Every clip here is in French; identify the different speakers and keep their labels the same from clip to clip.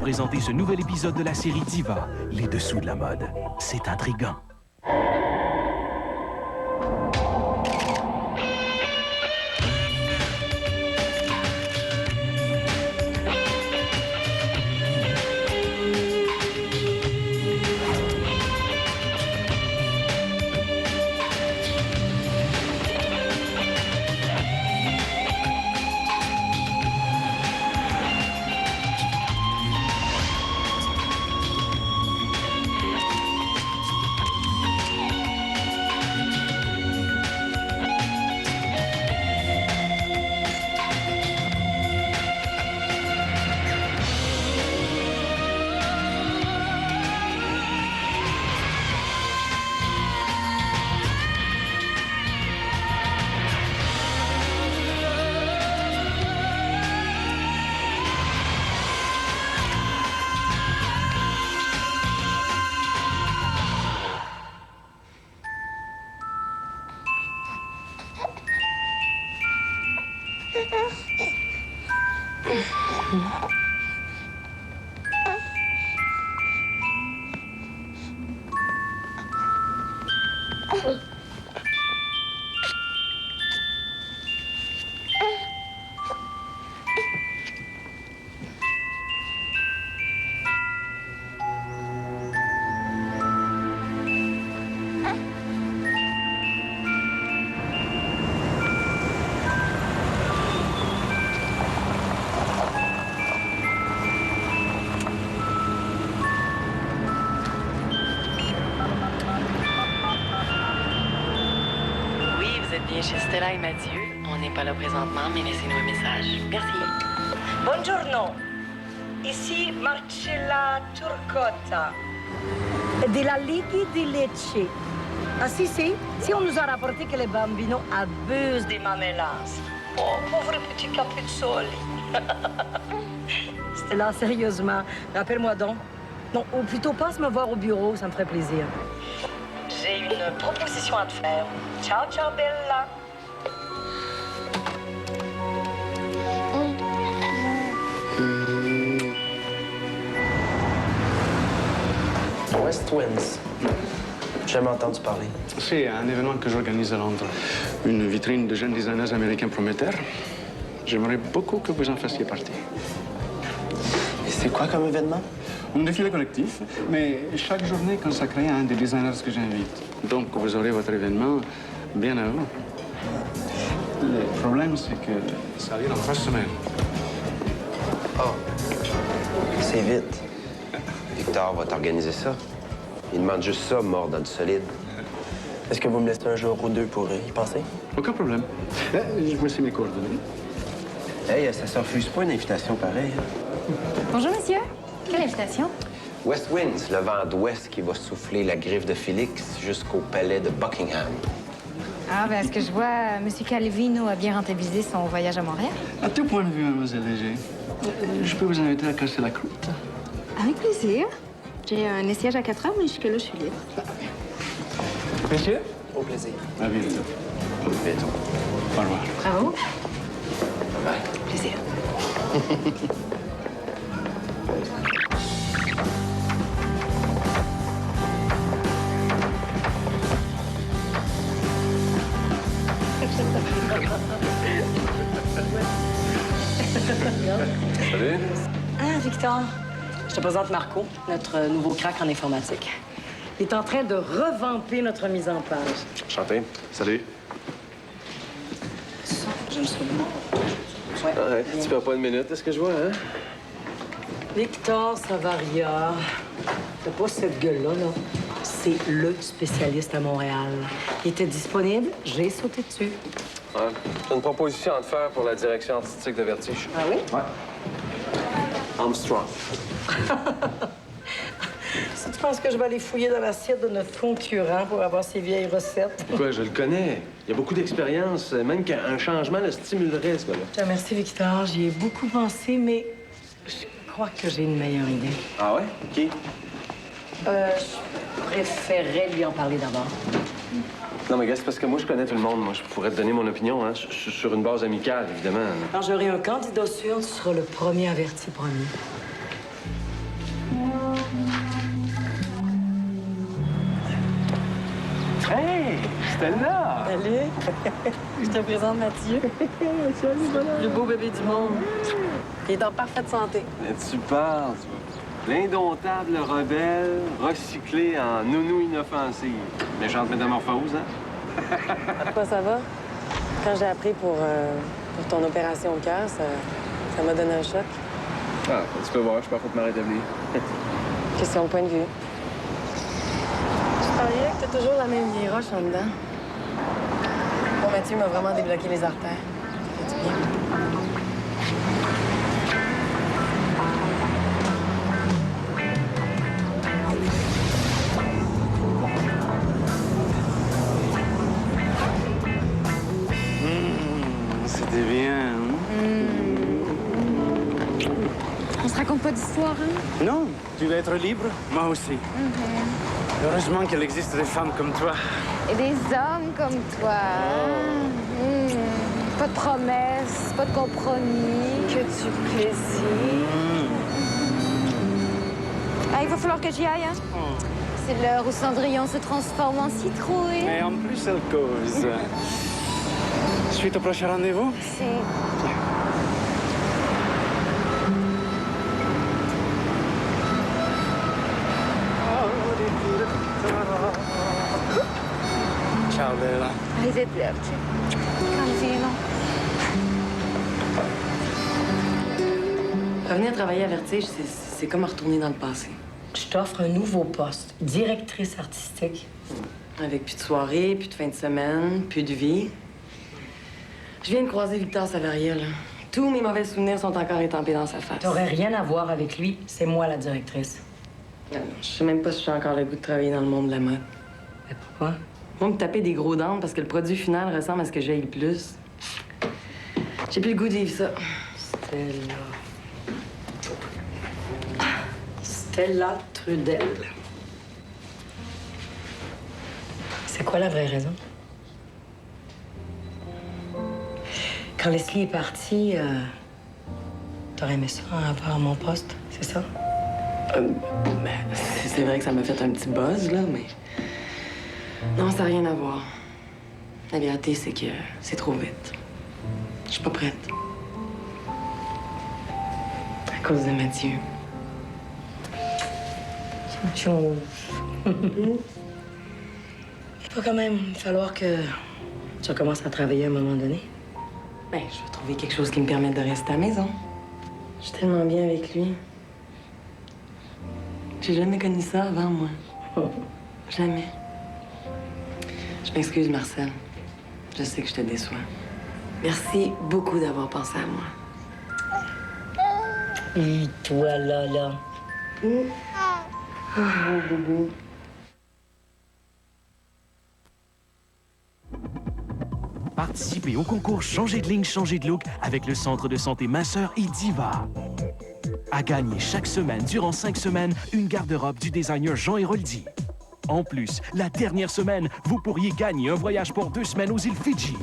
Speaker 1: présenter ce nouvel épisode de la série Diva, les dessous de la mode. C'est intriguant.
Speaker 2: Chez Stella et Mathieu. On n'est pas là présentement, mais laissez-nous un message. Merci.
Speaker 3: Buongiorno. Ici Marcella Turcotta. De la Ligue di Lecce. Ah si, on nous a rapporté que les bambinos abusent des mamellas. Oh, pauvre petit capuzzoli. Stella, sérieusement, rappelle-moi donc. Non, ou plutôt passe me voir au bureau, ça me ferait plaisir. J'ai une proposition à te faire. Ciao, ciao, Bella.
Speaker 4: West Winds. J'ai jamais entendu parler.
Speaker 5: C'est un événement que j'organise à Londres. Une vitrine de jeunes designers américains prometteurs. J'aimerais beaucoup que vous en fassiez partie.
Speaker 4: Et c'est quoi comme événement?
Speaker 5: Un défilé collectif, mais chaque journée consacrée à un des designers que j'invite. Donc, vous aurez votre événement bien avant. Le problème, c'est que ça arrive dans 3 semaines.
Speaker 4: Oh, c'est vite. Victor va t'organiser ça. Il demande juste ça, mort dans du solide. Est-ce que vous me laissez un jour ou deux pour y penser?
Speaker 5: Aucun problème. Voici mes coordonnées.
Speaker 4: Hey, ça se refuse pas une invitation pareille.
Speaker 6: Bonjour, monsieur. Quelle invitation?
Speaker 4: West Winds, le vent d'ouest qui va souffler la griffe de Félix jusqu'au palais de Buckingham.
Speaker 6: Ah, ben, est-ce que je vois M. Calvino a bien rentabilisé son voyage à Montréal?
Speaker 5: À tout point de vue, mademoiselle Léger, je peux vous inviter à casser la croûte.
Speaker 6: Avec plaisir. J'ai un essayage à 4 heures, mais jusque-là, je suis libre.
Speaker 5: Messieurs?
Speaker 4: Au plaisir.
Speaker 5: À bientôt.
Speaker 4: Bientôt.
Speaker 5: Au revoir.
Speaker 6: Bravo.
Speaker 4: Bye.
Speaker 6: Plaisir.
Speaker 4: Salut.
Speaker 3: Ah, Victor, je te présente Marco, notre nouveau crack en informatique. Il est en train de revamper notre mise en page.
Speaker 4: Enchanté. Salut.
Speaker 3: J'aime ça.
Speaker 4: Ouais, tu perds pas une minute, est-ce que je vois, hein?
Speaker 3: Victor Savaria. C'est pas cette gueule-là, là. C'est le spécialiste à Montréal. Il était disponible, j'ai sauté dessus.
Speaker 4: Ouais. J'ai une proposition à te faire pour la direction artistique de Vertige.
Speaker 3: Ah oui?
Speaker 4: Ouais. Armstrong.
Speaker 3: Si tu penses que je vais aller fouiller dans l'assiette de notre concurrent pour avoir ses vieilles recettes.
Speaker 4: Quoi, je le connais. Il y a beaucoup d'expérience. Même qu'un changement le stimulerait, ce gars-là.
Speaker 3: Je te remercie, Victor. J'y ai beaucoup pensé, mais je crois que j'ai une meilleure idée.
Speaker 4: Ah ouais? Qui?
Speaker 3: Je préférerais lui en parler d'abord.
Speaker 4: Non, mais gars, c'est parce que moi, je connais tout le monde. Moi, je pourrais te donner mon opinion, hein, sur une base amicale, évidemment.
Speaker 3: Quand j'aurai un candidat sûr, tu seras le premier averti, promis.
Speaker 7: Stella!
Speaker 2: Salut! Je te présente Mathieu. Le beau bébé du monde. Il est en parfaite santé.
Speaker 7: Mais tu parles, toi. L'indomptable rebelle, recyclé en nounou inoffensive. Méchante métamorphose, hein?
Speaker 2: À quoi ça va? Quand j'ai appris pour ton opération au cœur, ça m'a donné un choc.
Speaker 7: Ah, tu peux voir, je suis pas faute de me rétablir.
Speaker 2: Question de point de vue. Je parlais que t'as toujours la même vieille roche en dedans. Bon, Mathieu m'a vraiment débloqué les artères. Ça fait du bien.
Speaker 5: C'était bien, hein?
Speaker 6: On se raconte pas d'histoire, hein?
Speaker 5: Non, tu veux être libre? Moi aussi. Heureusement qu'il existe des femmes comme toi.
Speaker 6: Et des hommes comme toi. Pas de promesses, pas de compromis.
Speaker 2: Que du plaisir.
Speaker 6: Ah, il va falloir que j'y aille, hein? C'est l'heure où Cendrillon se transforme en citrouille.
Speaker 5: Mais en plus, elle cause. Suite au prochain rendez-vous?
Speaker 6: C'est...
Speaker 5: Ciao, Bella.
Speaker 6: Arrivederci. Cantino.
Speaker 2: Revenir travailler à Vertige, c'est comme retourner dans le passé.
Speaker 3: Je t'offre un nouveau poste, directrice artistique.
Speaker 2: Avec plus de soirée, plus de fin de semaine, plus de vie. Je viens de croiser Victor Savariel. Tous mes mauvais souvenirs sont encore étampés dans sa face.
Speaker 3: T'aurais rien à voir avec lui, c'est moi la directrice.
Speaker 2: Non, je sais même pas si j'ai encore le goût de travailler dans le monde de la mode.
Speaker 3: Mais pourquoi?
Speaker 2: Moi, me taper des gros dents parce que le produit final ressemble à ce que j'ai le plus. J'ai plus le goût de vivre ça.
Speaker 3: Stella Trudel. C'est quoi la vraie raison? Quand Leslie est partie, t'aurais aimé ça, avoir mon poste, c'est ça?
Speaker 2: C'est vrai que ça m'a fait un petit buzz, là, mais... Non, ça n'a rien à voir. La vérité, c'est que c'est trop vite. Je suis pas prête. À cause de Mathieu.
Speaker 3: Chose. Il va quand même falloir que tu recommences à travailler à un moment donné.
Speaker 2: Ben, je vais trouver quelque chose qui me permette de rester à la maison. Je suis tellement bien avec lui. J'ai jamais connu ça avant, moi. Jamais. Je m'excuse, Marcel. Je sais que je te déçois. Merci beaucoup d'avoir pensé à moi.
Speaker 3: Et toi, là.
Speaker 1: Participez au concours Changer de ligne, changer de look avec le Centre de santé Minceur et Diva. À gagner chaque semaine, durant 5 semaines, une garde-robe du designer Jean Héroldi. En plus, la dernière semaine, vous pourriez gagner un voyage pour 2 semaines aux îles Fidji.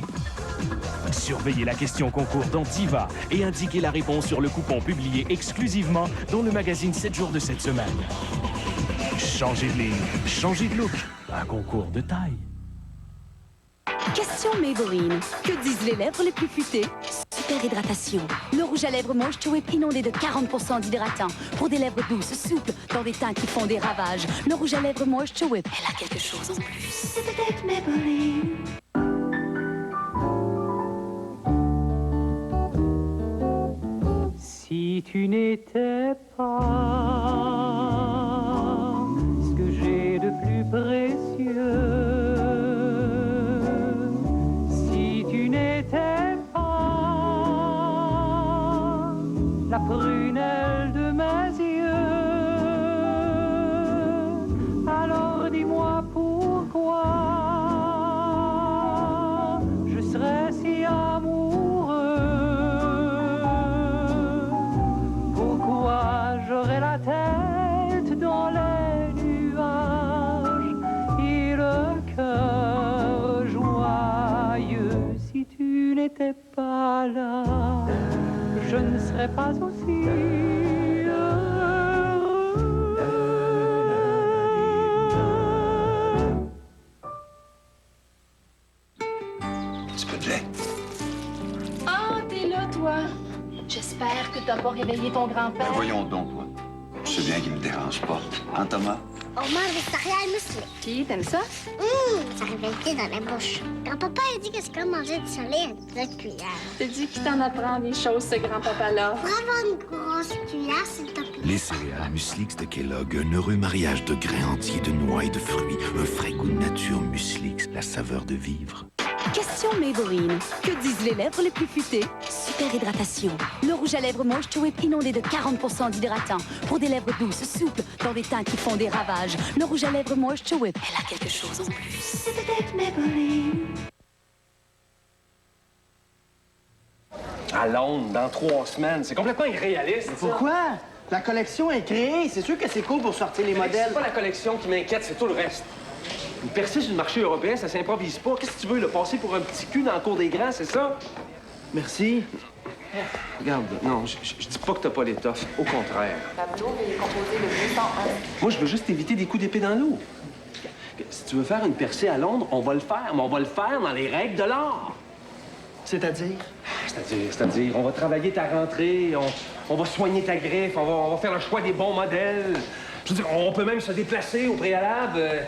Speaker 1: Surveillez la question concours dans Diva et indiquez la réponse sur le coupon publié exclusivement dans le magazine 7 jours de cette semaine. Changer de ligne, changer de look. Un concours de taille.
Speaker 8: Question Maybelline. Que disent les lèvres les plus futées? Super hydratation. Le rouge à lèvres Moisture Whip inondé de 40% d'hydratant. Pour des lèvres douces, souples, dans des teints qui font des ravages. Le rouge à lèvres Moisture Whip, elle a quelque chose en plus. C'est peut-être Maybelline.
Speaker 9: Si tu n'étais pas ce que j'ai de plus précieux, si tu n'étais pas la prunelle de mes yeux, alors dis-moi pourquoi je serais si amoureux. J'aurai la tête dans les nuages et le cœur joyeux. Si tu n'étais pas là, je ne serais pas aussi heureux.
Speaker 8: vas pas réveiller ton grand-père?
Speaker 10: Ben voyons donc, toi. Je sais bien qu'il me dérange pas. Hein, Thomas?
Speaker 11: On mange des céréales musclées.
Speaker 8: Puis, t'aimes ça?
Speaker 11: Ça réveille dans la bouche. Grand-papa a dit que c'est comme manger du solide avec une cuillère.
Speaker 8: T'as dit qu'il t'en apprend des choses, ce grand-papa-là.
Speaker 11: Pour avoir une grosse cuillère, s'il te plaît.
Speaker 12: Les céréales Muslix de Kellogg, un heureux mariage de grains entiers, de noix et de fruits, un frais goût de nature Muslix, la saveur de vivre.
Speaker 8: Question Maybelline. Que disent les lèvres les plus futées? Super hydratation. Le rouge à lèvres Moisture Whip inondé de 40% d'hydratant. Pour des lèvres douces, souples, dans des teints qui font des ravages. Le rouge à lèvres Moisture Whip, elle a quelque chose en plus. C'est avec Maybelline.
Speaker 7: À Londres, dans 3 semaines. C'est complètement irréaliste.
Speaker 13: Mais pourquoi? La collection est créée. C'est sûr que c'est cool pour sortir les modèles.
Speaker 7: C'est pas la collection qui m'inquiète, c'est tout le reste. Une percée sur le marché européen, ça s'improvise pas. Qu'est-ce que tu veux, le passer pour un petit cul dans le cours des grands, c'est ça?
Speaker 13: Merci.
Speaker 7: Regarde, non, je dis pas que t'as pas l'étoffe. Au contraire.
Speaker 2: Tableau est composé de 201.
Speaker 7: Moi, je veux juste éviter des coups d'épée dans l'eau. Si tu veux faire une percée à Londres, on va le faire, mais on va le faire dans les règles de l'art.
Speaker 13: C'est-à-dire?
Speaker 7: C'est-à-dire, on va travailler ta rentrée, on va soigner ta griffe, on va faire le choix des bons modèles. Je veux dire, on peut même se déplacer au préalable.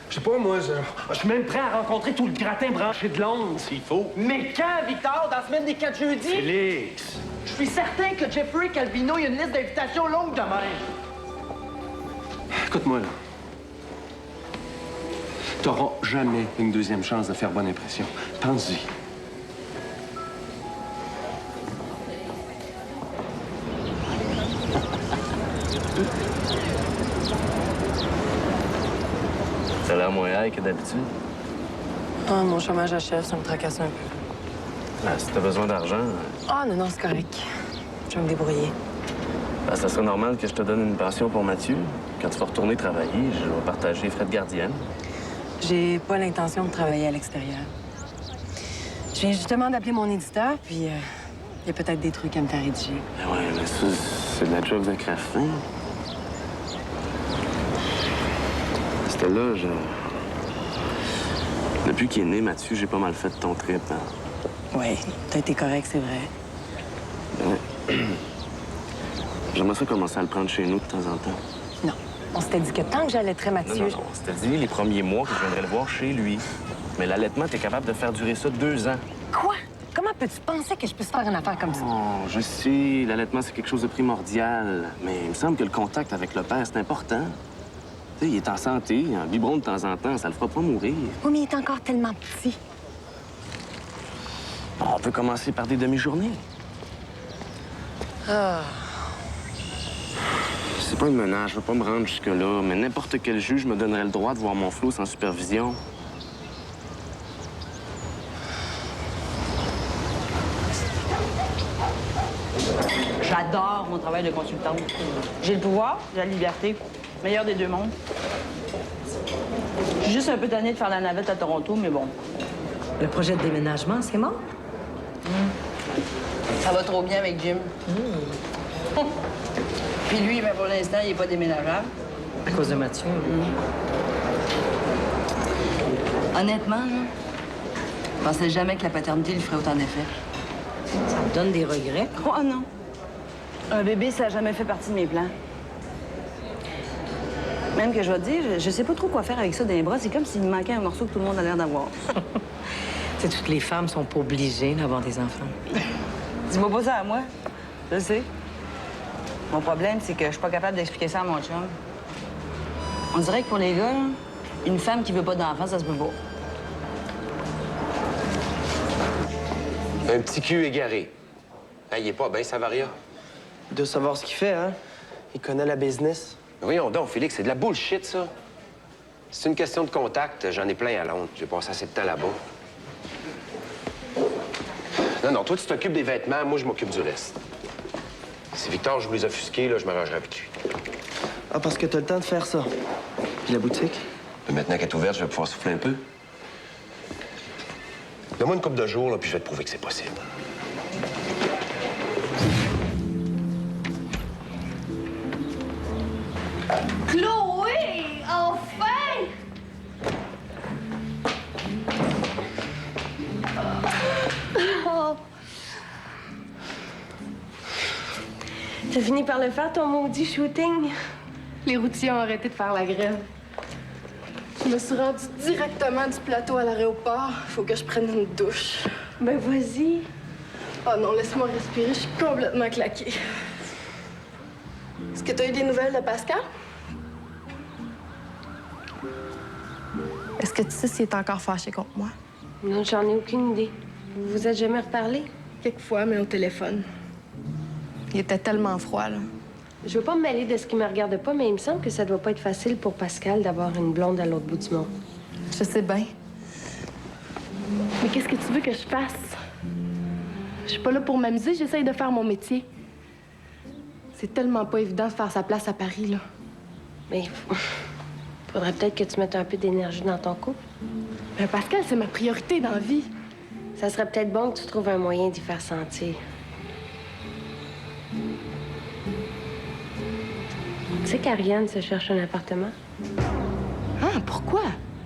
Speaker 7: Je sais pas, moi, je suis même prêt à rencontrer tout le gratin branché de Londres, s'il faut.
Speaker 13: Mais quand, Victor? Dans la semaine des 4 jeudis?
Speaker 7: Félix!
Speaker 13: Je suis certain que Jeffrey Calvino, il y a une liste d'invitations longue de même.
Speaker 7: Écoute-moi, là. T'auras jamais une deuxième chance de faire bonne impression. Pense-y.
Speaker 14: T'as l'air moins high que d'habitude.
Speaker 2: Ah, mon chômage achève, ça me tracasse un peu.
Speaker 14: Si t'as besoin d'argent,
Speaker 2: Ah, non, c'est correct. Je vais me débrouiller.
Speaker 14: ça serait normal que je te donne une pension pour Mathieu. Quand tu vas retourner travailler, je vais partager les frais de gardienne.
Speaker 2: J'ai pas l'intention de travailler à l'extérieur. Je viens justement d'appeler mon éditeur, puis il y a peut-être des trucs à me faire rédiger.
Speaker 14: Ouais, mais ça, c'est de la job de craftin. C'était là, Depuis qu'il est né, Mathieu, j'ai pas mal fait de ton trip. Hein?
Speaker 2: Oui, t'as été correct, c'est vrai.
Speaker 14: Ouais. J'aimerais ça commencer à le prendre chez nous de temps en temps.
Speaker 2: Non. On s'était dit que tant que j'allaiterais Mathieu...
Speaker 14: Non, on s'était dit les premiers mois que je viendrais le voir chez lui. Mais l'allaitement, t'es capable de faire durer ça 2 ans.
Speaker 2: Quoi? Comment peux-tu penser que je puisse faire une affaire comme ça?
Speaker 14: Oh, je sais, l'allaitement, c'est quelque chose de primordial. Mais il me semble que le contact avec le père, c'est important. Tu sais, il est en santé, un biberon de temps en temps, ça le fera pas mourir.
Speaker 2: Oui, mais il est encore tellement petit.
Speaker 14: On peut commencer par des demi-journées.
Speaker 2: Ah.
Speaker 14: C'est pas une menace, je veux pas me rendre jusque-là, mais n'importe quel juge me donnerait le droit de voir mon flot sans supervision.
Speaker 15: J'adore mon travail de consultante. J'ai le pouvoir, j'ai la liberté. Meilleur des deux mondes. Je suis juste un peu tannée de faire la navette à Toronto, mais bon.
Speaker 2: Le projet de déménagement, c'est mort?
Speaker 15: Ça va trop bien avec Jim. Puis lui, mais pour l'instant, il n'est pas déménageable.
Speaker 2: À cause de Mathieu.
Speaker 15: Honnêtement, là, je pensais jamais que la paternité lui ferait autant d'effet.
Speaker 2: Ça me donne des regrets.
Speaker 15: Oh non. Un bébé, ça n'a jamais fait partie de mes plans. Même que je vais te dire, je sais pas trop quoi faire avec ça dans les bras. C'est comme s'il me manquait un morceau que tout le monde a l'air d'avoir.
Speaker 2: Tu sais, toutes les femmes sont pas obligées d'avoir des enfants.
Speaker 15: Dis-moi pas ça à moi. Je sais. Mon problème, c'est que je suis pas capable d'expliquer ça à mon chum. On dirait que pour les gars, là, une femme qui veut pas d'enfant, ça se peut pas.
Speaker 4: Un petit cul égaré. Hein, il est pas bien, Savaria?
Speaker 13: De savoir ce qu'il fait, hein? Il connaît la business.
Speaker 4: Voyons donc, Félix, c'est de la bullshit, ça. C'est une question de contact. J'en ai plein à Londres. J'ai passé assez de temps là-bas. Non, toi, tu t'occupes des vêtements. Moi, je m'occupe du reste. Si Victor, je vous les offusquer, là, je m'arrangerai avec lui.
Speaker 13: Ah, parce que t'as le temps de faire ça. Puis la boutique?
Speaker 4: Maintenant qu'elle est ouverte, je vais pouvoir souffler un peu. Donne-moi une couple de jours, là, puis je vais te prouver que c'est possible.
Speaker 11: Chloé! Enfin!
Speaker 6: Oh.
Speaker 16: T'as fini par le faire, ton maudit shooting?
Speaker 17: Les routiers ont arrêté de faire la grève. Je me suis rendue directement du plateau à l'aéroport. Faut que je prenne une douche.
Speaker 16: Ben, vas-y.
Speaker 17: Oh non, laisse-moi respirer. Je suis complètement claquée. Est-ce que t'as eu des nouvelles de Pascal? Est-ce que tu sais s'il est encore fâché contre moi?
Speaker 16: Non, j'en ai aucune idée. Vous vous êtes jamais reparlé?
Speaker 17: Quelquefois, mais au téléphone. Il était tellement froid, là.
Speaker 16: Je veux pas me mêler de ce qui me regarde pas, mais il me semble que ça doit pas être facile pour Pascal d'avoir une blonde à l'autre bout du monde.
Speaker 17: Je sais bien. Mais qu'est-ce que tu veux que je fasse? Je suis pas là pour m'amuser, j'essaye de faire mon métier. C'est tellement pas évident de faire sa place à Paris, là.
Speaker 16: Mais faudrait peut-être que tu mettes un peu d'énergie dans ton couple.
Speaker 17: Ben Pascal, c'est ma priorité dans la vie.
Speaker 16: Ça serait peut-être bon que tu trouves un moyen d'y faire sentir. Tu sais qu'Ariane se cherche un appartement?
Speaker 17: Ah, pourquoi?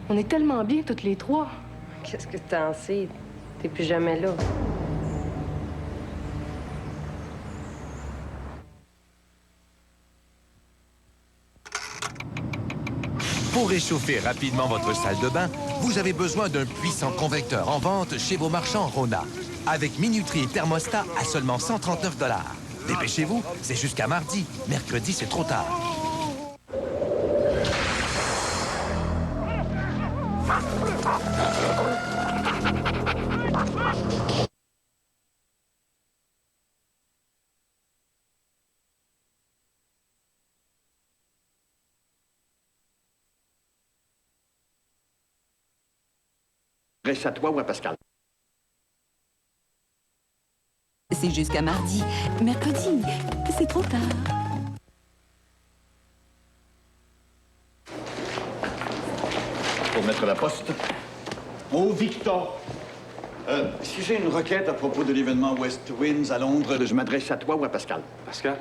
Speaker 17: On est tellement bien toutes les trois.
Speaker 16: Qu'est-ce que t'en sais? T'es plus jamais là.
Speaker 18: Pour réchauffer rapidement votre salle de bain, vous avez besoin d'un puissant convecteur en vente chez vos marchands Rona. Avec minuterie et thermostat à seulement 139 $. Dépêchez-vous, c'est jusqu'à mardi. Mercredi, c'est trop tard.
Speaker 10: Reste à toi ou à Pascal?
Speaker 8: C'est jusqu'à mardi. Mercredi, c'est trop tard.
Speaker 10: Pour mettre la poste. Oh, Victor! Si j'ai une requête à propos de l'événement West Winds à Londres, je m'adresse à toi ou à Pascal?
Speaker 7: Pascal?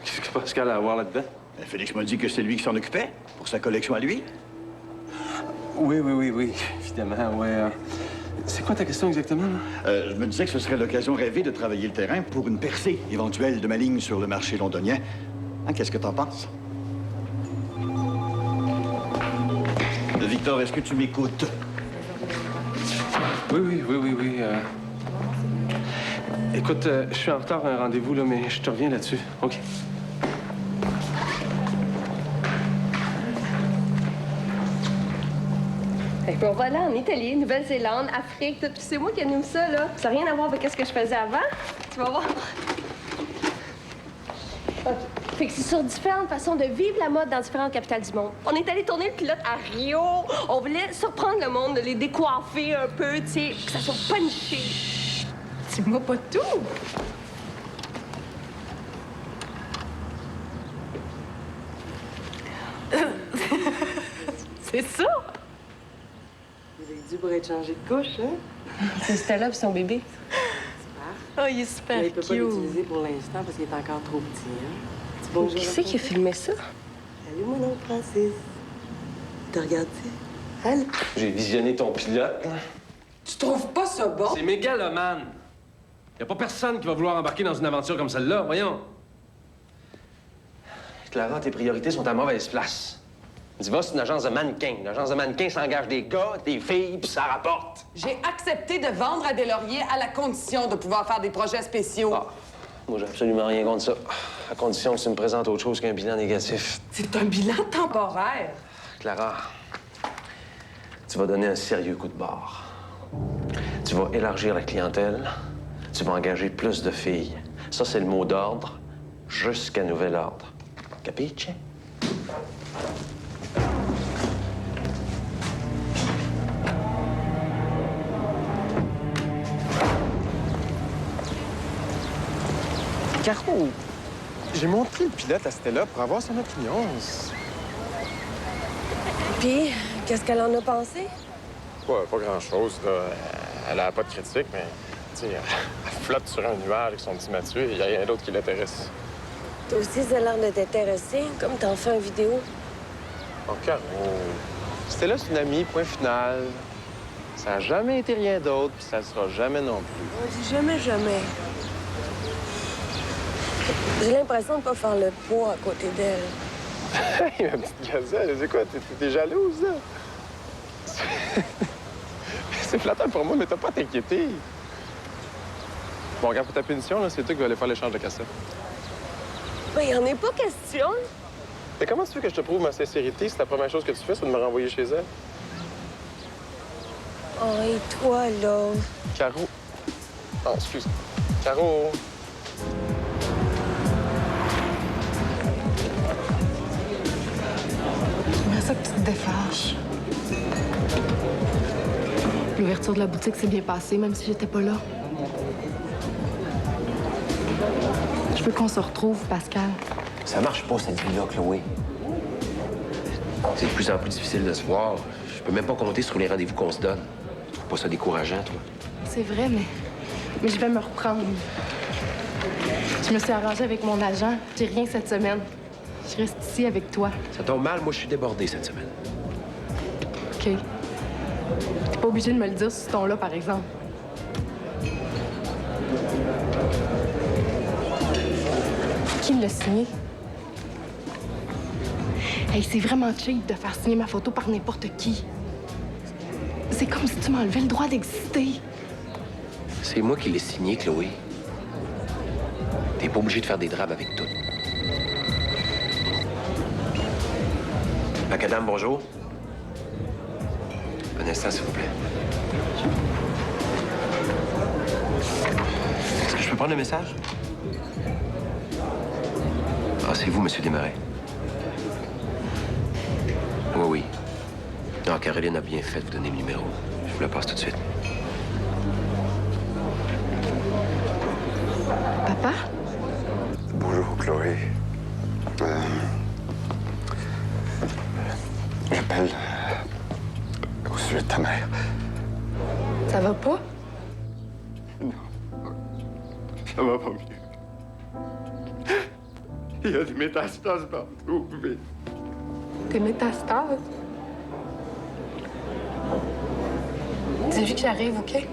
Speaker 7: Qu'est-ce que Pascal a à voir là-dedans?
Speaker 10: Félix m'a dit que c'est lui qui s'en occupait, pour sa collection à lui.
Speaker 7: Oui, évidemment, ouais. C'est quoi ta question exactement, là?
Speaker 10: Je me disais que ce serait l'occasion rêvée de travailler le terrain pour une percée éventuelle de ma ligne sur le marché londonien. Hein, qu'est-ce que t'en penses? Victor, est-ce que tu m'écoutes?
Speaker 7: Oui. Écoute, je suis en retard à un rendez-vous, là, mais je te reviens là-dessus. OK.
Speaker 16: Fait qu'on va là en Italie, Nouvelle-Zélande, Afrique, tout. C'est moi qui anime ça, là. Ça n'a rien à voir avec ce que je faisais avant. Tu vas voir. OK. Fait que c'est sur différentes façons de vivre la mode dans différentes capitales du monde. On est allé tourner le pilote à Rio. On voulait surprendre le monde, de les décoiffer un peu, tu sais, que ça soit punché.
Speaker 17: Dis-moi pas tout. C'est ça?
Speaker 2: Il est dû pour être changé de couche, hein?
Speaker 16: C'est Stella puis son bébé.
Speaker 17: Oh, il est super
Speaker 2: Mais il peut pas
Speaker 17: cute.
Speaker 2: l'utiliser pour l'instant parce qu'il est encore trop petit, hein? Bonjour.
Speaker 16: Qui c'est qui a filmé ça?
Speaker 2: Salut, mon oncle Francis. T'as regardé? Allez.
Speaker 7: J'ai visionné ton pilote, là.
Speaker 2: Tu trouves pas ça bon?
Speaker 7: C'est mégalomane. Y a pas personne qui va vouloir embarquer dans une aventure comme celle-là, voyons. Clara, tes priorités sont à mauvaise place. Diva, c'est une agence de mannequins. Une agence de mannequins s'engage des gars, des filles, puis ça rapporte.
Speaker 19: J'ai accepté de vendre à des lauriers à la condition de pouvoir faire des projets spéciaux.
Speaker 7: Ah, moi, j'ai absolument rien contre ça. À condition que tu me présentes autre chose qu'un bilan négatif.
Speaker 19: C'est un bilan temporaire.
Speaker 7: Clara, tu vas donner un sérieux coup de barre. Tu vas élargir la clientèle. Tu vas engager plus de filles. Ça, c'est le mot d'ordre jusqu'à nouvel ordre. Capiche?
Speaker 20: Caro, j'ai montré le pilote à Stella pour avoir son opinion.
Speaker 16: Puis, qu'est-ce qu'elle en a pensé?
Speaker 20: Pas grand-chose, là. Elle a pas de critique, mais, tu sais, elle flotte sur un nuage avec son petit Mathieu et il n'y a rien d'autre qui l'intéresse.
Speaker 16: Toi aussi, ça a l'air de t'intéresser, comme t'en fais une vidéo.
Speaker 20: Oh, Caro, Stella, c'est une amie, point final. Ça n'a jamais été rien d'autre, puis ça ne sera jamais non plus.
Speaker 16: On dit jamais, jamais.
Speaker 2: J'ai l'impression de pas faire le poids à côté d'elle.
Speaker 20: Hey, ma petite gazelle, c'est quoi? T'es jalouse, là? C'est flatteur pour moi, mais t'as pas à t'inquiéter. Bon, regarde, pour ta punition, là, c'est toi qui vas aller faire l'échange de cassette.
Speaker 16: Mais il en est pas question.
Speaker 20: Mais comment tu veux que je te prouve ma sincérité si la première chose que tu fais, c'est de me renvoyer chez elle?
Speaker 16: Oh, et toi, là?
Speaker 20: Caro. Oh, excuse. Caro.
Speaker 17: J'aimerais ça que tu te défâches. L'ouverture de la boutique s'est bien passée, même si j'étais pas là. Je veux qu'on se retrouve, Pascal.
Speaker 4: Ça marche pas, cette vie-là, Chloé. C'est de plus en plus difficile de se voir. Je peux même pas compter sur les rendez-vous qu'on se donne. Tu trouves pas ça décourageant, toi?
Speaker 17: C'est vrai, mais je vais me reprendre. Je me suis arrangée avec mon agent. J'ai rien cette semaine. Je reste ici avec toi.
Speaker 4: Ça tombe mal, moi, je suis débordé cette semaine.
Speaker 17: OK. T'es pas obligé de me le dire sur ce ton-là, par exemple. Qui l'a signé? Hey, c'est vraiment cheap de faire signer ma photo par n'importe qui. C'est comme si tu m'enlevais le droit d'exister.
Speaker 4: C'est moi qui l'ai signé, Chloé. T'es pas obligé de faire des drabes avec tout. Macadam, bonjour. Un instant, s'il vous plaît. Est-ce que je peux prendre le message? Ah, c'est vous, Monsieur Desmarais. Oui, oui. Non, Caroline a bien fait de vous donner le numéro. Je vous le passe tout de suite.
Speaker 17: Papa?
Speaker 21: Bonjour, Chloé. J'appelle au sujet de ta mère.
Speaker 17: Ça va pas?
Speaker 21: Ça va pas mieux. Il y a des métastases partout, mais...
Speaker 17: Des métastases? Dis-lui que j'arrive, OK?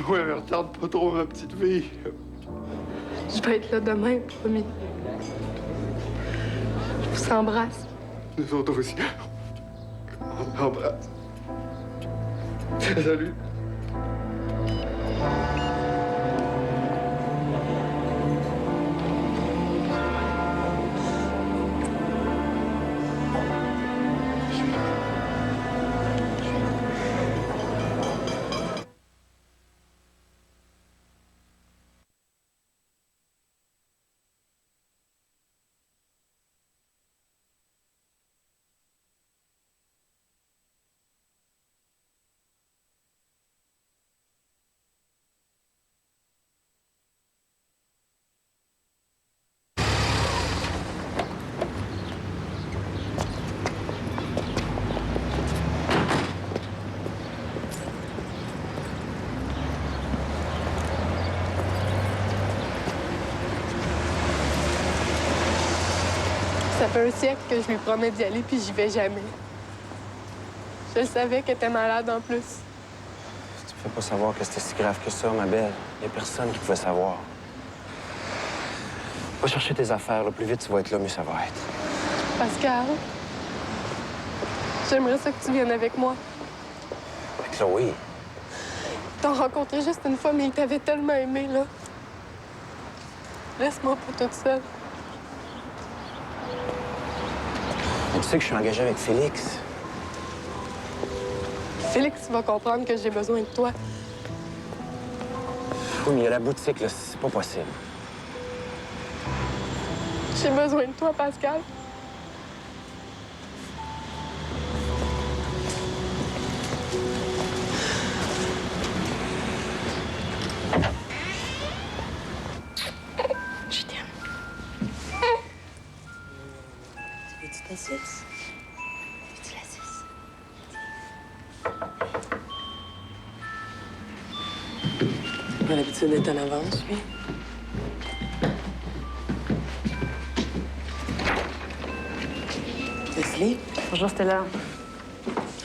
Speaker 21: Ouais, mais retarde pas trop, ma petite fille.
Speaker 17: Je vais être là demain, promis. Je vous embrasse.
Speaker 21: Nous autres aussi. On embrasse. Salut.
Speaker 17: Ça fait un siècle que je lui promets d'y aller, puis j'y vais jamais. Je le savais qu'elle était malade en plus.
Speaker 4: Tu peux pas savoir que c'était si grave que ça, ma belle. Il y a personne qui pouvait savoir. Va chercher tes affaires. Le plus vite tu vas être là, mieux ça va être.
Speaker 17: Pascal, j'aimerais ça que tu viennes avec moi.
Speaker 4: Chloé.
Speaker 17: T'as rencontré juste une fois, mais il t'avait tellement aimé, là. Laisse-moi pas toute seule.
Speaker 4: Mais tu sais que je suis engagé avec Félix.
Speaker 17: Félix va comprendre que j'ai besoin de toi.
Speaker 4: Oui, mais il y a la boutique, là. C'est pas possible.
Speaker 17: J'ai besoin de toi, Pascal.
Speaker 2: Je t'aime. Tu veux-tu ta sauce? Veux-tu la sauce? Il a l'habitude d'être en avance, lui. Leslie?
Speaker 15: Bonjour, Stella.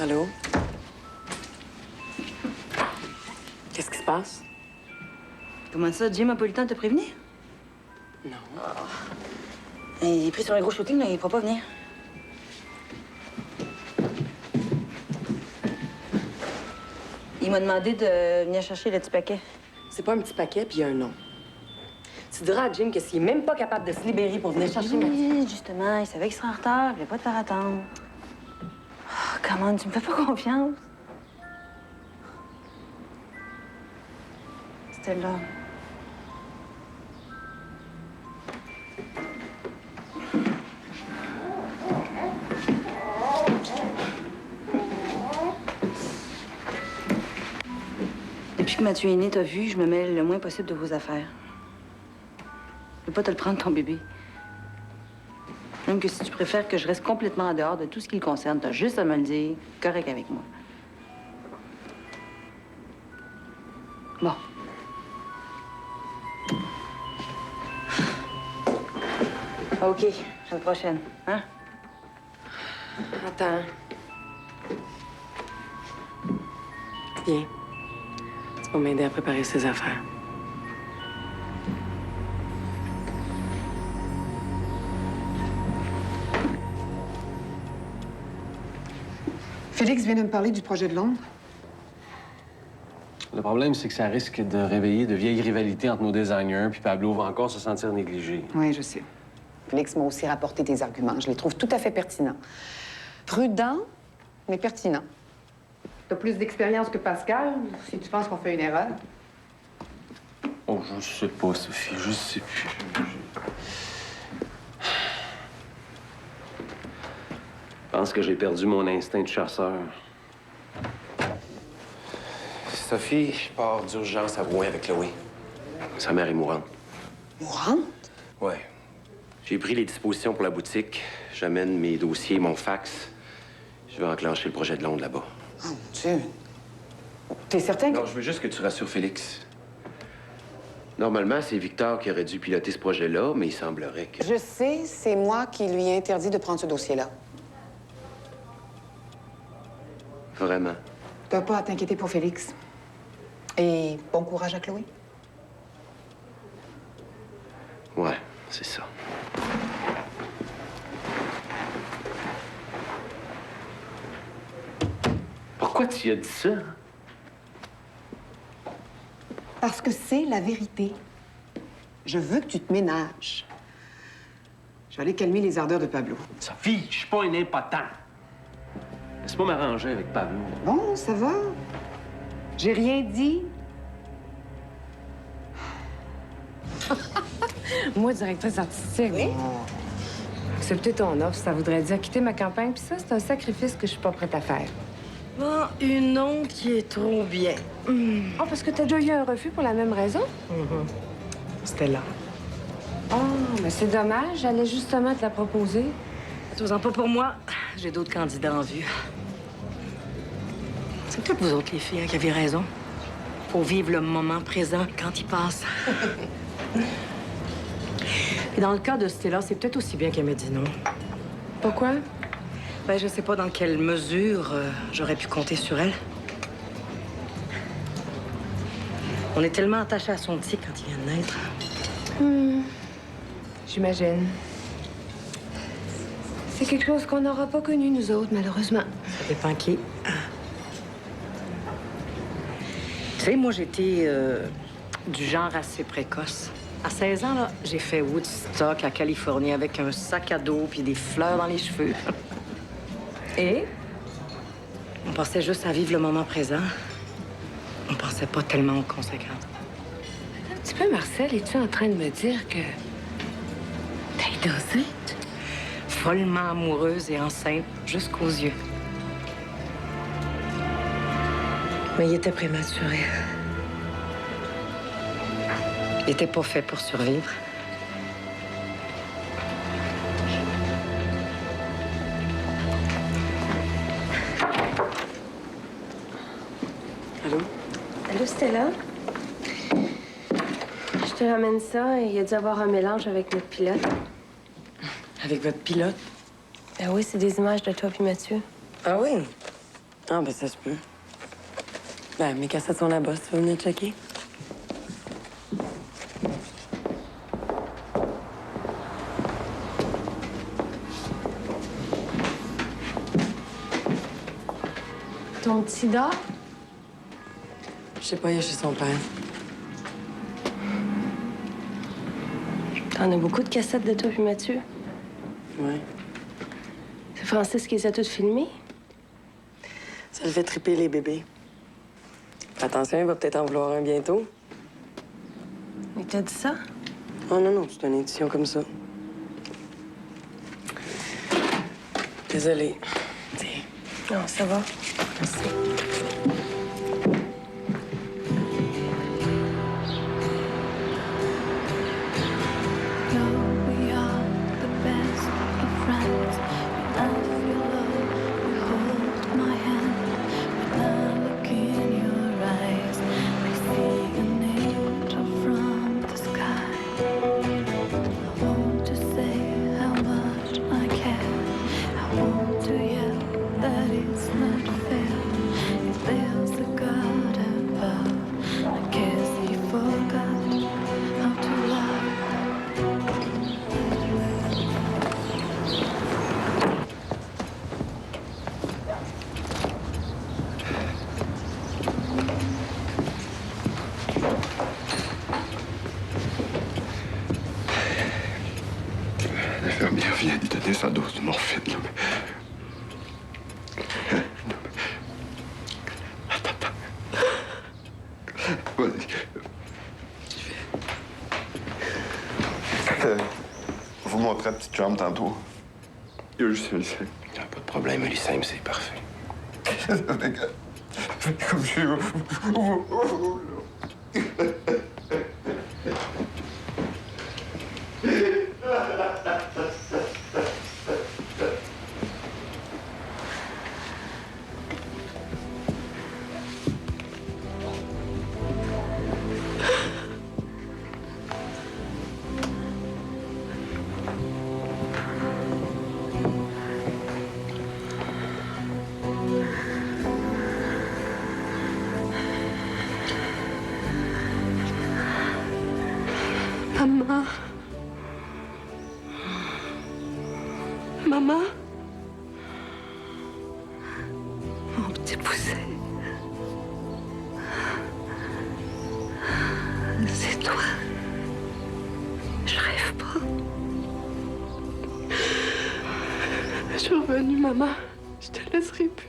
Speaker 2: Allô? Qu'est-ce qui se passe?
Speaker 15: Comment ça, Jim a pas eu le temps de te prévenir? Non. Il est pris sur un gros shooting, là, il ne pourra pas venir. Il m'a demandé de venir chercher le petit paquet.
Speaker 2: C'est pas un petit paquet, puis il y a un nom. Tu diras à Jim que s'il est même pas capable de se libérer pour venir chercher
Speaker 15: Oui, justement, il savait qu'il serait en retard, il voulait pas te faire attendre. Oh, comment, tu me fais pas confiance? C'était là. Depuis que Mathieu est né, t'as vu, je me mêle le moins possible de vos affaires. Je peux pas te le prendre, ton bébé. Même que si tu préfères que je reste complètement en dehors de tout ce qui le concerne, t'as juste à me le dire, correct avec moi. Bon. OK, à la prochaine, hein?
Speaker 2: Attends. Viens. Tu vas m'aider à préparer ses affaires.
Speaker 19: Félix vient de me parler du projet de Londres.
Speaker 14: Le problème, c'est que ça risque de réveiller de vieilles rivalités entre nos designers, puis Pablo va encore se sentir négligé.
Speaker 19: Oui, je sais. Félix m'a aussi rapporté tes arguments. Je les trouve tout à fait pertinents. Prudent, mais pertinent. T'as plus d'expérience que Pascal, si tu penses qu'on fait une erreur.
Speaker 14: Oh, je sais pas, Sophie, je sais plus. Je pense que j'ai perdu mon instinct de chasseur.
Speaker 4: Sophie, je pars d'urgence à Rouen avec Chloé. Sa mère est mourante.
Speaker 19: Mourante?
Speaker 4: Ouais. J'ai pris les dispositions pour la boutique. J'amène mes dossiers, mon fax. Je vais enclencher le projet de Londres là-bas.
Speaker 19: Oh, mon Dieu. T'es certain que...
Speaker 4: Non, je veux juste que tu rassures Félix. Normalement, c'est Victor qui aurait dû piloter ce projet-là, mais il semblerait que...
Speaker 19: Je sais, c'est moi qui lui ai interdit de prendre ce dossier-là.
Speaker 4: Vraiment.
Speaker 19: T'as pas à t'inquiéter pour Félix. Et bon courage à Chloé.
Speaker 4: Ouais, c'est ça.
Speaker 14: Pourquoi tu as dit ça?
Speaker 19: Parce que c'est la vérité. Je veux que tu te ménages. Je vais aller calmer les ardeurs de Pablo.
Speaker 14: Sophie, je suis pas un impotent. Laisse-moi m'arranger avec Pablo.
Speaker 19: Bon, ça va. J'ai rien dit.
Speaker 5: Moi, directrice artistique. Oui? Accepter ton offre, ça voudrait dire quitter ma campagne, puis ça, c'est un sacrifice que je suis pas prête à faire.
Speaker 2: Bon, une onde qui est trop bien.
Speaker 5: Oh, parce que t'as déjà eu un refus pour la même raison?
Speaker 2: C'était là.
Speaker 5: Oh, mais c'est dommage. J'allais justement te la proposer.
Speaker 2: Faites-en pas pour moi. J'ai d'autres candidats en vue. C'est peut-être vous autres, les filles, qui avez raison. Faut vivre le moment présent quand il passe. Et dans le cas de Stella, c'est peut-être aussi bien qu'elle m'ait dit non.
Speaker 5: Pourquoi?
Speaker 2: Ben, je sais pas dans quelle mesure j'aurais pu compter sur elle. On est tellement attachés à son petit quand il vient de naître.
Speaker 5: J'imagine. C'est quelque chose qu'on n'aura pas connu, nous autres, malheureusement.
Speaker 2: Ça dépend qui. Tu sais, moi, j'étais du genre assez précoce. À 16 ans, là, j'ai fait Woodstock, la Californie, avec un sac à dos puis des fleurs dans les cheveux. Et on pensait juste à vivre le moment présent. On pensait pas tellement aux conséquences.
Speaker 5: Un petit peu, Marcel, es-tu en train de me dire que t'as été enceinte?
Speaker 2: Follement amoureuse et enceinte jusqu'aux yeux. Mais il était prématuré. Il était pas fait pour survivre.
Speaker 16: Allô? Allô, Stella? Je te ramène ça et il a dû avoir un mélange avec notre pilote.
Speaker 2: Avec votre pilote?
Speaker 16: Ben oui, c'est des images de toi puis Mathieu.
Speaker 2: Ah oui? Ah, ben ça se peut. Ben, mes cassettes sont là-bas, si tu veux venir checker.
Speaker 17: Ton petit dort?
Speaker 2: Je sais pas, il est chez son père.
Speaker 16: T'en as beaucoup de cassettes de toi puis Mathieu?
Speaker 2: Ouais.
Speaker 16: C'est Francis qui les a toutes filmées?
Speaker 2: Ça le fait triper, les bébés. Attention, il va peut-être en vouloir un bientôt.
Speaker 16: Il t'a dit ça?
Speaker 2: Oh non, non, c'est une édition comme ça. Désolée.
Speaker 16: Non, ça va.
Speaker 2: Merci.
Speaker 21: L'infirmière vient de donner sa dose de morphine, là, mais... Attends. Vas-y. Vous montrer la petite chambre tantôt. Il y a juste Ulyssem.
Speaker 4: Pas de problème, Ulyssem, c'est parfait.
Speaker 21: Comme je suis...
Speaker 16: Maman. Maman. Mon petit poussé. C'est toi. Je rêve pas. Je suis revenue, maman. Je te laisserai plus.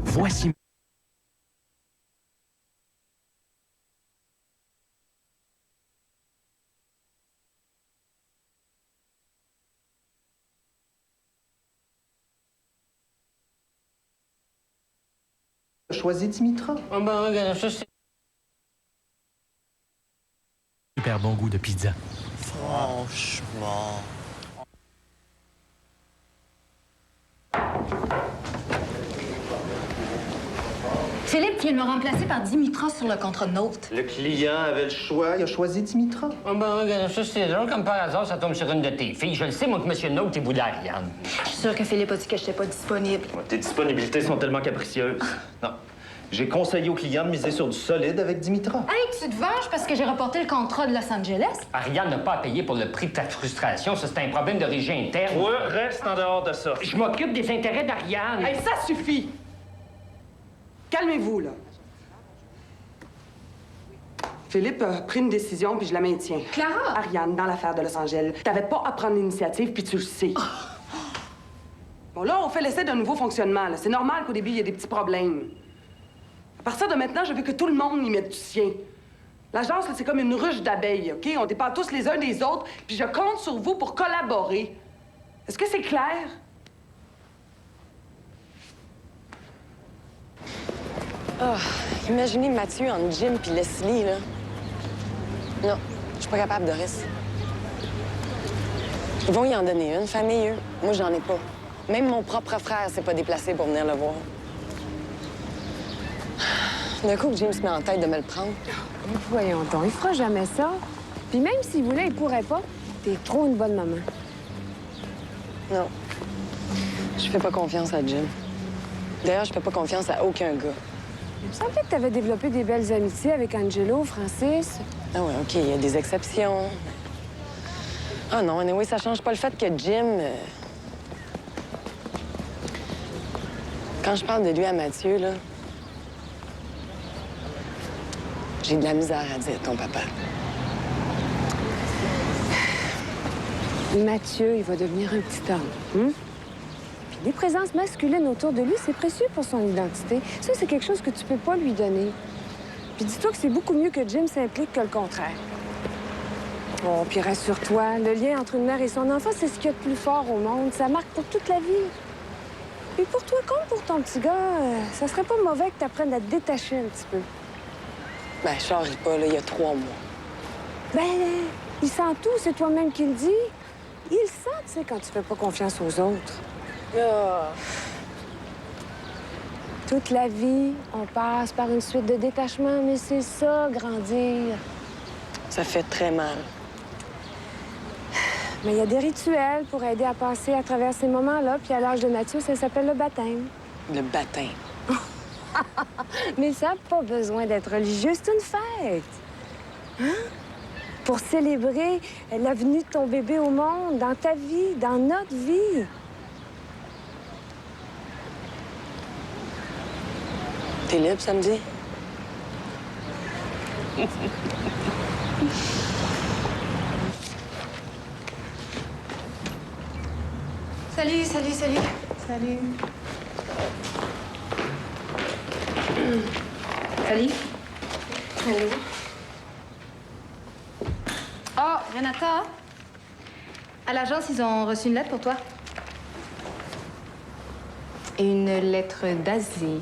Speaker 1: Voici...
Speaker 13: Choisis Dimitra.
Speaker 3: Ah ben, regarde, ça, c'est...
Speaker 1: Super bon goût de pizza.
Speaker 3: Franchement...
Speaker 8: Philippe vient de me remplacer par Dimitra sur le contrat de note.
Speaker 13: Le client avait le choix, il a choisi Dimitra.
Speaker 3: Ah ben, regarde, ça, c'est drôle, comme par hasard, ça tombe sur une de tes filles. Je le sais, moi, que M. Note est bout d'Ariane.
Speaker 8: Je suis sûre que Philippe a dit que je n'étais pas disponible.
Speaker 22: Tes disponibilités sont tellement capricieuses. Non. J'ai conseillé aux clients de miser sur du solide avec Dimitra.
Speaker 8: Hey, tu te venges parce que j'ai reporté le contrat de Los Angeles?
Speaker 3: Ariane n'a pas à payer pour le prix de ta frustration. Ça, c'est un problème de régie interne.
Speaker 22: Ouais, reste en dehors de ça.
Speaker 3: Je m'occupe des intérêts d'Ariane.
Speaker 23: Hey, ça suffit! Calmez-vous, là. Philippe a pris une décision, puis je la maintiens.
Speaker 8: Clara!
Speaker 23: Ariane, dans l'affaire de Los Angeles, t'avais pas à prendre l'initiative, puis tu le sais. Bon, là, on fait l'essai d'un nouveau fonctionnement. C'est normal qu'au début, il y ait des petits problèmes. À partir de maintenant, je veux que tout le monde y mette du sien. L'agence, là, c'est comme une ruche d'abeilles, OK? On dépend tous les uns des autres, puis je compte sur vous pour collaborer. Est-ce que c'est clair?
Speaker 2: Ah, imaginez Mathieu en Jim puis Leslie, là. Non, je suis pas capable, Doris. Ils vont y en donner une, famille, eux. Moi, j'en ai pas. Même mon propre frère s'est pas déplacé pour venir le voir. D'un coup, Jim se met en tête de me le prendre.
Speaker 5: Voyons donc, il fera jamais ça. Puis même s'il voulait, il pourrait pas. T'es trop une bonne maman.
Speaker 2: Non. Je fais pas confiance à Jim. D'ailleurs, je fais pas confiance à aucun gars.
Speaker 5: Il me semblait que t'avais développé des belles amitiés avec Angelo, Francis.
Speaker 2: Ah ouais, OK, il y a des exceptions. Ah non, anyway, ça change pas le fait que Jim... Quand je parle de lui à Mathieu, là... J'ai de la misère à dire ton papa.
Speaker 5: Mathieu, il va devenir un petit homme. Puis les présences masculines autour de lui, c'est précieux pour son identité. Ça, c'est quelque chose que tu peux pas lui donner. Puis dis-toi que c'est beaucoup mieux que Jim s'implique que le contraire. Bon, puis rassure-toi, le lien entre une mère et son enfant, c'est ce qu'il y a de plus fort au monde. Ça marque pour toute la vie. Puis pour toi, comme pour ton petit gars, ça serait pas mauvais que tu apprennes à te détacher un petit peu.
Speaker 2: Ben, je charrie pas, là, il y a 3 mois.
Speaker 5: Ben, il sent tout, c'est toi-même qui le dis. Il le sent, tu sais, quand tu fais pas confiance aux autres.
Speaker 2: Ah.
Speaker 5: Toute la vie, on passe par une suite de détachements, mais c'est ça, grandir.
Speaker 2: Ça fait très mal.
Speaker 5: Mais il y a des rituels pour aider à passer à travers ces moments-là, puis à l'âge de Mathieu, ça s'appelle le baptême.
Speaker 2: Le baptême.
Speaker 5: Mais ça n'a pas besoin d'être religieux, c'est une fête. Hein? Pour célébrer la venue de ton bébé au monde, dans ta vie, dans notre vie.
Speaker 2: T'es libre samedi?
Speaker 6: Salut, salut, salut. Salut. Salut.
Speaker 2: Allô?
Speaker 6: Oh, Renata. À l'agence, ils ont reçu une lettre pour toi. Une lettre d'Asie.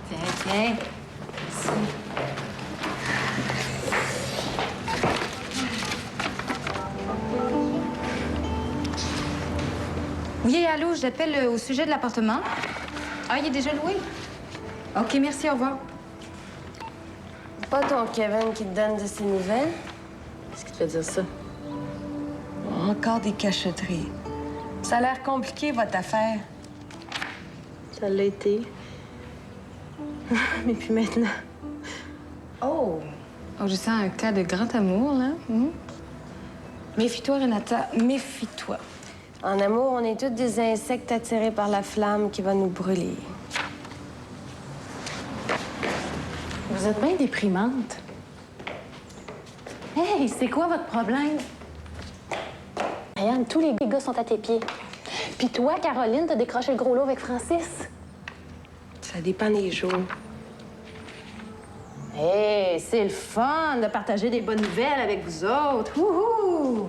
Speaker 6: Tiens, tiens. Merci. Oui, allô, je t'appelle au sujet de l'appartement. Ah, il est déjà loué? OK, merci, au revoir.
Speaker 2: Pas ton Kevin qui te donne de ses nouvelles? Qu'est-ce qui te fait dire ça? Encore des cachotteries. Ça a l'air compliqué, votre affaire. Ça l'a été. Mais puis maintenant...
Speaker 6: Oh! Oh, je sens un cas de grand amour, là. Méfie-toi, Renata, méfie-toi.
Speaker 2: En amour, on est tous des insectes attirés par la flamme qui va nous brûler.
Speaker 8: Vous êtes bien déprimante. Hey, c'est quoi votre problème? Ariane, tous les gars sont à tes pieds. Puis toi, Caroline, t'as décroché le gros lot avec Francis.
Speaker 2: Ça dépend des jours.
Speaker 8: Hey, c'est le fun de partager des bonnes nouvelles avec vous autres. Wouhou!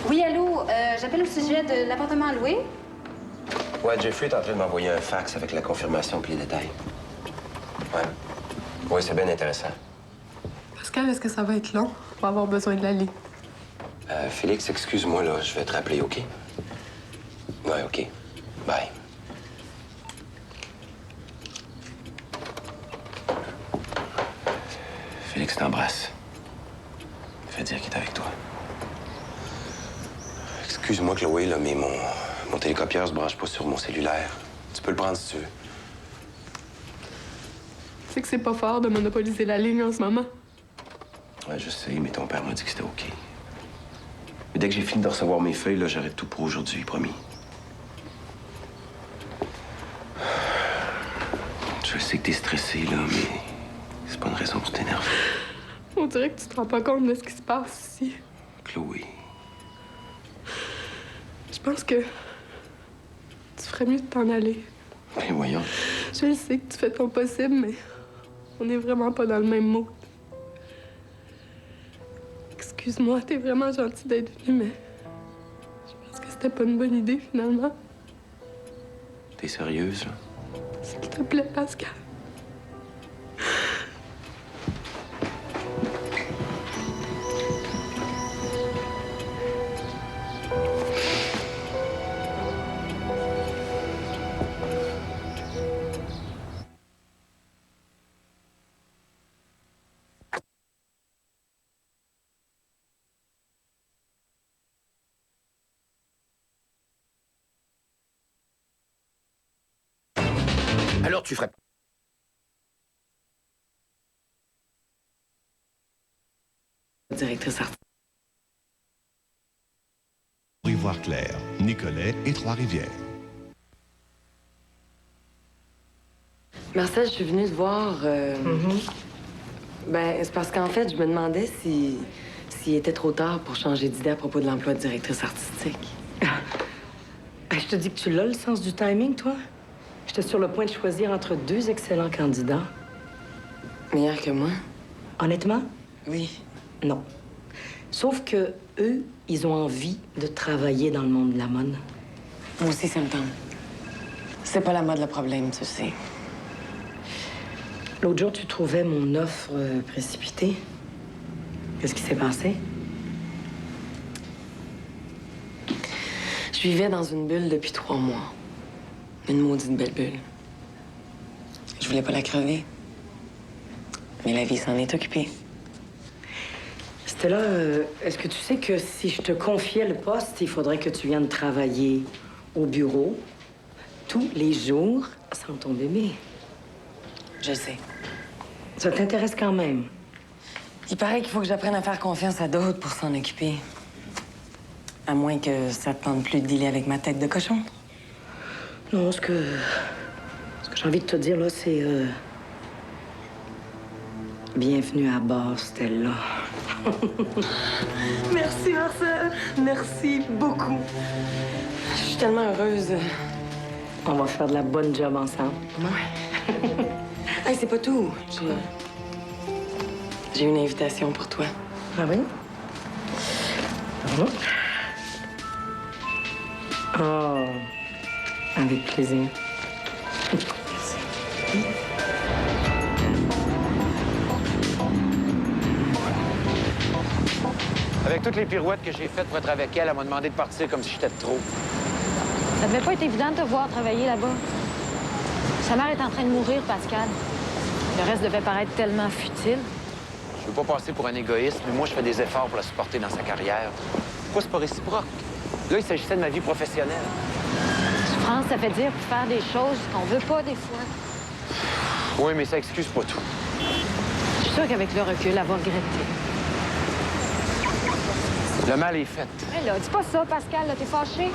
Speaker 6: Oui, allô, j'appelle au sujet de l'appartement à louer.
Speaker 4: Ouais, Jeffrey est en train de m'envoyer un fax avec la confirmation et les détails. Ouais. Oui, c'est bien intéressant.
Speaker 17: Pascal, est-ce que ça va être long? On va avoir besoin de l'aller.
Speaker 4: Félix, excuse-moi, là. Je vais te rappeler, OK? Ouais, OK. Bye. Félix t'embrasse. Fais dire qu'il est avec toi. Excuse-moi, Chloé, là, mais mon télécopieur se branche pas sur mon cellulaire. Tu peux le prendre si tu veux.
Speaker 17: Tu sais que c'est pas fort de monopoliser la ligne en ce moment.
Speaker 4: Ouais, je sais, mais ton père m'a dit que c'était OK. Mais dès que j'ai fini de recevoir mes feuilles, là, j'arrête tout pour aujourd'hui, promis. Je sais que t'es stressé, là, mais c'est pas une raison pour t'énerver.
Speaker 17: On dirait que tu te rends pas compte de ce qui se passe ici.
Speaker 4: Chloé.
Speaker 17: Je pense que tu ferais mieux de t'en aller.
Speaker 4: Ben voyons.
Speaker 17: Je le sais que tu fais ton possible, mais on est vraiment pas dans le même mood. Excuse-moi, t'es vraiment gentil d'être venu, mais je pense que c'était pas une bonne idée, finalement.
Speaker 4: T'es sérieuse, là?
Speaker 17: S'il te plaît, Pascal.
Speaker 10: Alors tu ferais...
Speaker 2: Directrice artistique.
Speaker 9: Ivoire-Claire, Nicolet et Trois-Rivières.
Speaker 2: Marcel, je suis venue te voir. Ben, c'est parce qu'en fait, je me demandais s'il était trop tard pour changer d'idée à propos de l'emploi de directrice artistique.
Speaker 15: Je te dis que tu l'as, le sens du timing, toi. J'étais sur le point de choisir entre deux excellents candidats.
Speaker 2: Meilleur que moi?
Speaker 15: Honnêtement?
Speaker 2: Oui.
Speaker 15: Non. Sauf que eux, ils ont envie de travailler dans le monde de la mode.
Speaker 2: Moi aussi, ça me tente. C'est pas la mode le problème, tu sais.
Speaker 15: L'autre jour, tu trouvais mon offre précipitée. Qu'est-ce qui s'est passé?
Speaker 2: Je vivais dans une bulle depuis 3 mois. Une maudite belle bulle. Je voulais pas la crever. Mais la vie s'en est occupée.
Speaker 15: Stella, est-ce que tu sais que si je te confiais le poste, il faudrait que tu viennes travailler au bureau tous les jours sans ton bébé?
Speaker 2: Je sais.
Speaker 15: Ça t'intéresse quand même?
Speaker 2: Il paraît qu'il faut que j'apprenne à faire confiance à d'autres pour s'en occuper. À moins que ça te tente plus de dealer avec ma tête de cochon.
Speaker 15: Non, ce que j'ai envie de te dire, là, c'est... Bienvenue à bord, Stella.
Speaker 2: Merci, Marcel. Merci beaucoup. Je suis tellement heureuse.
Speaker 15: On va faire de la bonne job ensemble.
Speaker 2: Ouais. Hey, c'est pas tout. J'ai une invitation pour toi.
Speaker 15: Ah oui? Oh, avec plaisir.
Speaker 11: Avec toutes les pirouettes que j'ai faites pour être avec elle, elle m'a demandé de partir comme si j'étais de trop.
Speaker 12: Ça devait pas être évident de te voir travailler là-bas. Sa mère est en train de mourir, Pascal. Le reste devait paraître tellement futile.
Speaker 11: Je veux pas passer pour un égoïste, mais moi, je fais des efforts pour la supporter dans sa carrière. Pourquoi c'est pas réciproque? Là, il s'agissait de ma vie professionnelle.
Speaker 12: Souffrance, ça fait dire pour faire des choses qu'on veut pas des fois.
Speaker 11: Oui, mais ça excuse pas tout.
Speaker 12: Je suis sûre qu'avec le recul, elle va regretter.
Speaker 11: Le mal est fait.
Speaker 12: Hé, là, dis pas ça, Pascal, là, t'es fâché.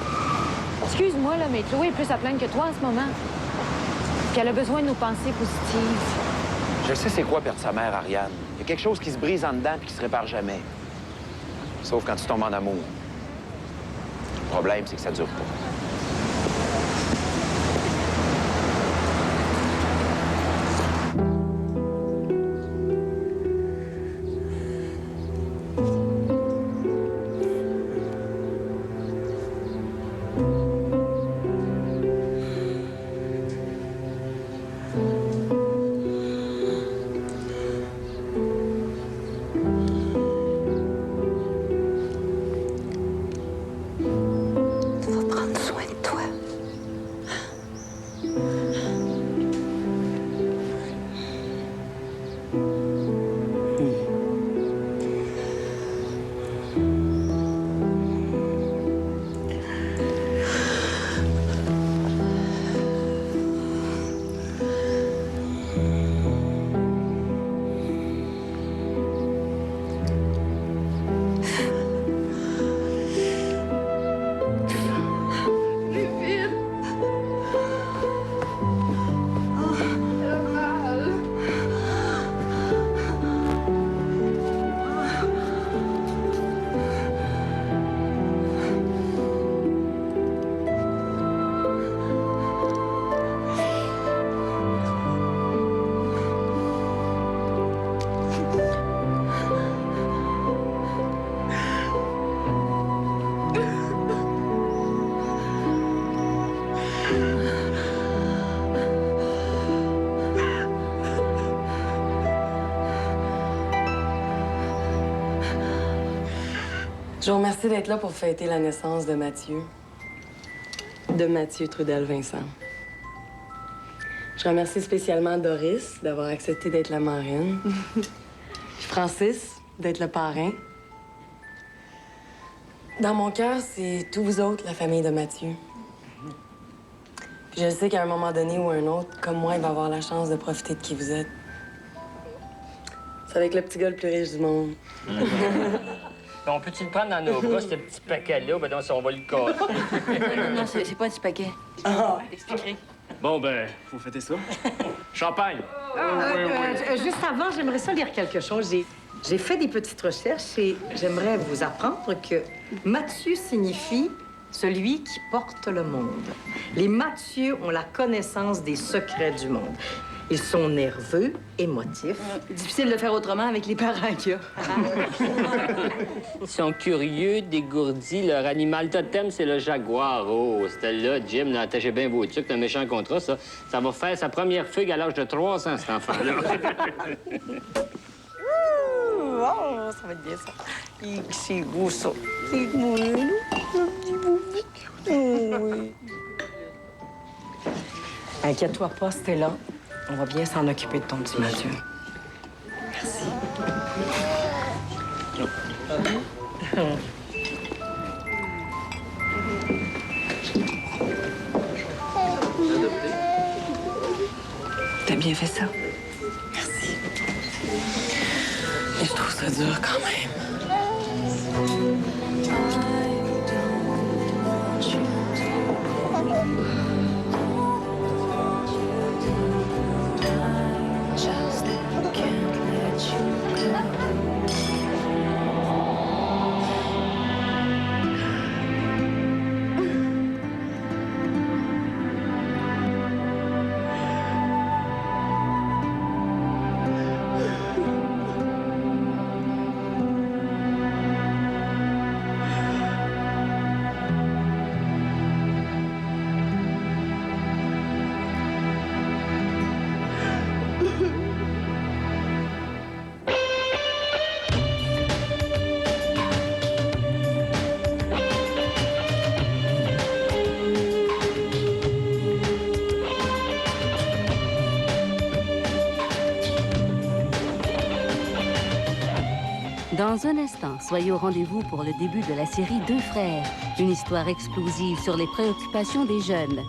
Speaker 12: Excuse-moi, là, mais Chloé est plus à plaindre que toi en ce moment. Puis elle a besoin de nos pensées positives.
Speaker 11: Je sais c'est quoi perdre sa mère, Ariane. Il y a quelque chose qui se brise en dedans et qui se répare jamais. Sauf quand tu tombes en amour. Le problème, c'est que ça dure pas.
Speaker 2: Je vous remercie d'être là pour fêter la naissance de Mathieu. De Mathieu Trudel-Vincent. Je remercie spécialement Doris d'avoir accepté d'être la marraine. Francis d'être le parrain. Dans mon cœur, c'est tous vous autres, la famille de Mathieu. Puis je sais qu'à un moment donné ou un autre, comme moi, il va avoir la chance de profiter de qui vous êtes. C'est avec le petit gars le plus riche du monde.
Speaker 3: On peut-tu le prendre dans nos bras, ce petit paquet-là? Ben non, si on va le casser.
Speaker 15: Non, c'est pas un petit paquet. Expliquerai.
Speaker 14: Bon, ben, vous fêtez ça? Champagne!
Speaker 7: Juste avant, j'aimerais ça lire quelque chose. J'ai fait des petites recherches et j'aimerais vous apprendre que Mathieu signifie celui qui porte le monde. Les Mathieu ont la connaissance des secrets du monde. Ils sont nerveux, émotifs.
Speaker 15: Difficile de faire autrement avec les parents qu'il y a.
Speaker 3: Ils sont curieux, dégourdis. Leur animal totem, c'est le jaguar. Oh, c'était là, Jim, là, attachez bien vos trucs, c'est un méchant contrat, ça. Ça va faire sa première fugue à l'âge de 300, cet enfant-là.
Speaker 7: Oh, ça va être bien, ça. C'est beau, ça. C'est beau, oui. Inquiète-toi pas, Stella. On va bien s'en occuper de ton petit Mathieu.
Speaker 2: Merci. T'as bien fait ça. Merci. Mais je trouve ça dur quand même.
Speaker 8: Dans un instant, soyez au rendez-vous pour le début de la série Deux frères, une histoire explosive sur les préoccupations des jeunes.